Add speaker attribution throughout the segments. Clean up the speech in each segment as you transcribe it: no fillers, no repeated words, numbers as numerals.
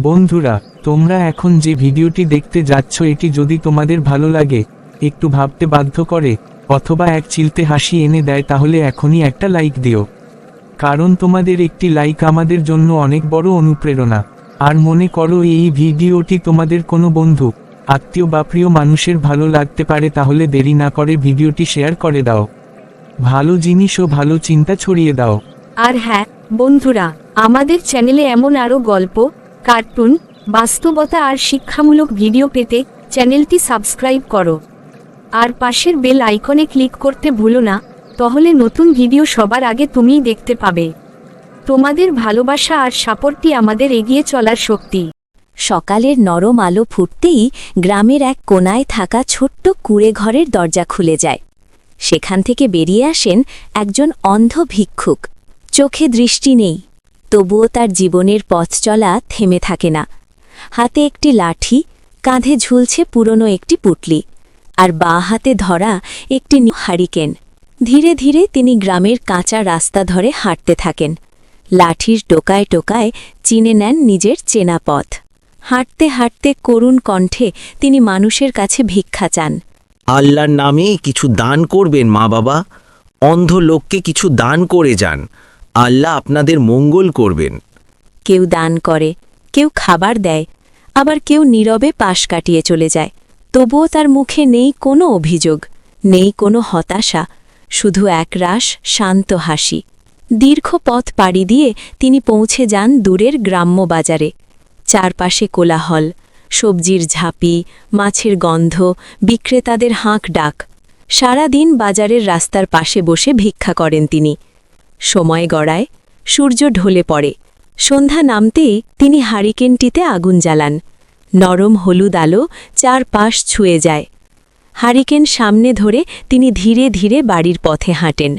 Speaker 1: বন্ধুরা, তোমরা এখন যে ভিডিওটি দেখতে যাচ্ছ এটি যদি তোমাদের ভালো লাগে, একটু ভাবতে বাধ্য করে, অথবা এক চিলতে হাসি এনে দেয় তাহলে এখনই একটা লাইক দিও। কারণ তোমাদের একটি লাইক আমাদের জন্য অনেক বড় অনুপ্রেরণা। আর মনে করো এই ভিডিওটি তোমাদের কোনো বন্ধু, আত্মীয় বা প্রিয় মানুষের ভালো লাগতে পারে, তাহলে দেরি না করে ভিডিওটি শেয়ার করে দাও। ভালো জিনিস ও ভালো চিন্তা ছড়িয়ে দাও।
Speaker 2: আর হ্যাঁ বন্ধুরা, আমাদের চ্যানেলে এমন আরও গল্প, কার্টুন, বাস্তবতা আর শিক্ষামূলক ভিডিও পেতে চ্যানেলটি সাবস্ক্রাইব করো। আর পাশের বেল আইকনে ক্লিক করতে ভুলো না, তাহলে নতুন ভিডিও সবার আগে তুমিই দেখতে পাবে। তোমাদের ভালোবাসা আর সাপোর্টই আমাদের এগিয়ে চলার শক্তি।
Speaker 3: সকালের নরম আলো ফুটতেই গ্রামের এক কোনায় থাকা ছোট্ট কুঁড়ে ঘরের দরজা খুলে যায়। সেখান থেকে বেরিয়ে আসেন একজন অন্ধ ভিক্ষুক। চোখে দৃষ্টি নেই, তবুও তার জীবনের পথ চলা থেমে থাকে না। হাতে একটি লাঠি, কাঁধে ঝুলছে পুরনো একটি পুটলি, আর বাঁ হাতে ধরা একটি হারিকেন। ধীরে ধীরে তিনি গ্রামের কাঁচা রাস্তা ধরে হাঁটতে থাকেন। লাঠির টোকায় টোকায় চিনে নেন নিজের চেনা পথ। হাঁটতে হাঁটতে করুণ কণ্ঠে তিনি মানুষের কাছে ভিক্ষা চান।
Speaker 4: আল্লাহর নামে কিছু দান করবেন মা বাবা, অন্ধ লোককে কিছু দান করে যান, আল্লাহ আপনাদের মঙ্গল করবেন।
Speaker 3: কেউ দান করে, কেউ খাবার দেয়, আবার কেউ নীরবে পাশ কাটিয়ে চলে যায়। তবুও তার মুখে নেই কোনো অভিযোগ, নেই কোনো হতাশা, শুধু একরাশ শান্ত হাসি। দীর্ঘ পথ পাড়ি দিয়ে তিনি পৌঁছে যান দূরের গ্রাম্য বাজারে। চারপাশে কোলাহল, সবজির ঝাঁপি, মাছের গন্ধ, বিক্রেতাদের হাঁক ডাক। সারা দিন বাজারের রাস্তার পাশে বসে ভিক্ষা করেন তিনি। সময় গড়ায়, সূর্য ঢলে পড়ে। সন্ধ্যা নামতেই তিনি হারিকেনটিতে আগুন জ্বালান। নরম হলুদ আলো চারপাশ ছুঁয়ে যায়। হারিকেন সামনে ধরে তিনি ধীরে ধীরে বাড়ির পথে হাঁটেন।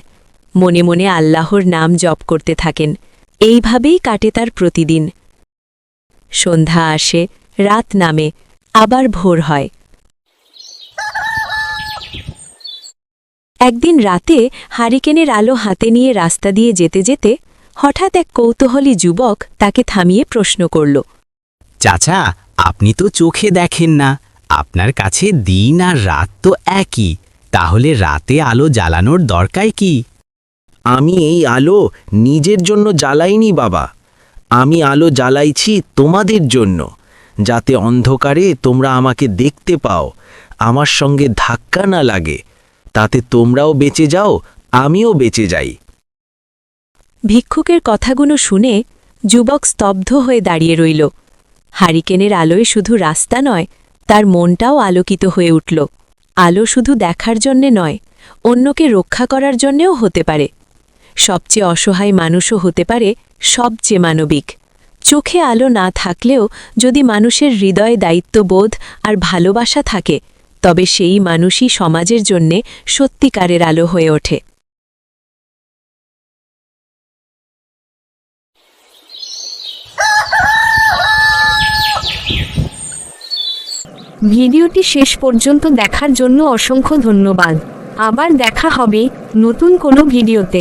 Speaker 3: মনে মনে আল্লাহর নাম জপ করতে থাকেন। এইভাবেই কাটে তার প্রতিদিন। সন্ধ্যা আসে, রাত নামে, আবার ভোর হয়। একদিন রাতে হারিকেনের আলো হাতে নিয়ে রাস্তা দিয়ে যেতে যেতে হঠাৎ এক কৌতূহলী যুবক তাকে থামিয়ে প্রশ্ন করল।
Speaker 5: চাচা, আপনি তো চোখে দেখেন না, আপনার কাছে দিন আর রাত তো একই, তাহলে রাতে আলো জ্বালানোর দরকার কি?
Speaker 4: আমি এই আলো নিজের জন্য জ্বালাইনি বাবা, আমি আলো জ্বালাইছি তোমাদের জন্য, যাতে অন্ধকারে তোমরা আমাকে দেখতে পাও, আমার সঙ্গে ধাক্কা না লাগে, তাতে তোমরাও বেঁচে যাও, আমিও বেঁচে যাই।
Speaker 3: ভিক্ষুকের কথাগুলো শুনে যুবক স্তব্ধ হয়ে দাঁড়িয়ে রইল। হারিকেনের আলোয় শুধু রাস্তা নয়, তার মনটাও আলোকিত হয়ে উঠল। আলো শুধু দেখার জন্যে নয়, অন্যকে রক্ষা করার জন্যেও হতে পারে। সবচেয়ে অসহায় মানুষও হতে পারে সবচেয়ে মানবিক। চোখে আলো না থাকলেও যদি মানুষের হৃদয়ে দায়িত্ববোধ আর ভালোবাসা থাকে, তবে সেই মানুষই সমাজের জন্যে সত্যিকারের আলো হয়ে ওঠে।
Speaker 2: ভিডিওটি শেষ পর্যন্ত দেখার জন্য অসংখ্য ধন্যবাদ। আবার দেখা হবে নতুন কোনো ভিডিওতে।